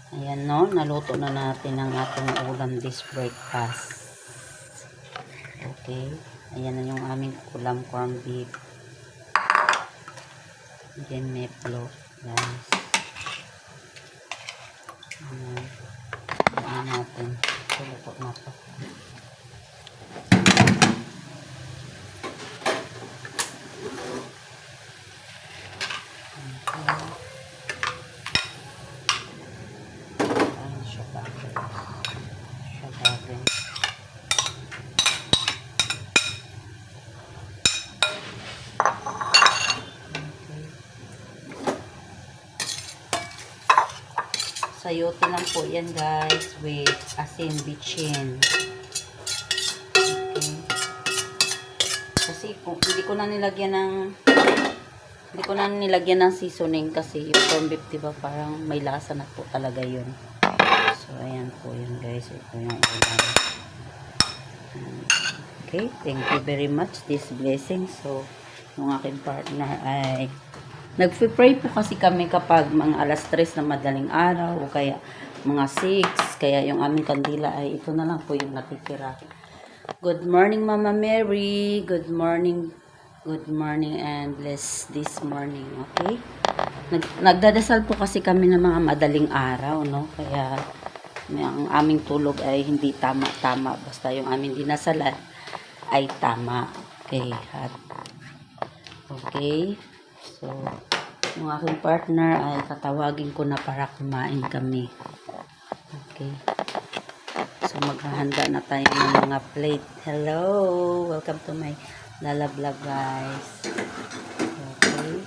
Ayan no, naluto na natin ang ating ulam this breakfast. Okay. Ayan na yung aming ulam, corned beef. Then may float, guys. Ayan. Ayan natin. Luto na to. Sayote lang po yan guys with asin bitchin. Okay. Kasi kung hindi ko na nilagyan ng seasoning kasi yung corned beef diba parang may lasa na po talaga yun. So ayan po yun guys. Ito yung ulam. Okay, thank you very much this blessing. So yung aking partner ay nagpe-pray po kasi kami kapag mga alas 3 na madaling araw o kaya mga 6. Kaya yung aming kandila ay ito na lang po yung natitira. Good morning Mama Mary. Good morning. Good morning and bless this morning. Okay? Nagdadasal po kasi kami ng mga madaling araw, no? Kaya ang aming tulog ay hindi tama-tama. Basta yung aming dinasalan ay tama. Okay. Okay. So, yung aking partner ay tatawagin ko na para kumain kami. Okay. So, maghahanda na tayo ng mga plate. Hello! Welcome to my Lala Vlog, guys. Okay.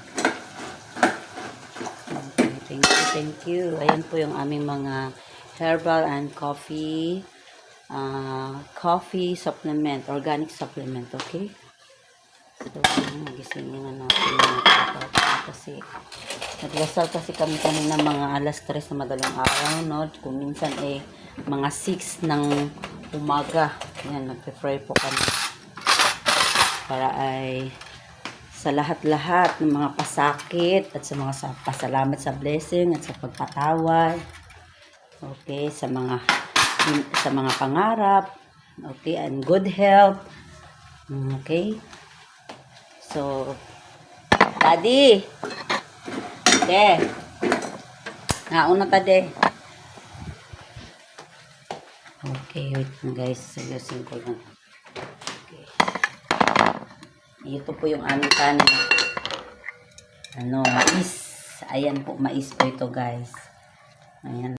Okay. Thank you. Ayan po yung aming mga herbal and coffee supplement, organic supplement. Okay. So, nagisingin na natin kasi naglasal kasi kami kanina mga alas 3 na madaling araw, no? Kung minsan mga 6 ng umaga. Yan, nagpe-pray po kami para ay sa lahat-lahat ng mga pasakit at sa mga pasalamat sa blessing at sa pagpatawad. Okay, sa mga pangarap. Okay, and good health. Okay. So, Daddy! De! Nauna ta, De. Okay, wait guys. Seryosin ko lang. Okay. Ito po yung aming kanin. Mais. Ayan po, mais po ito guys. Ayan.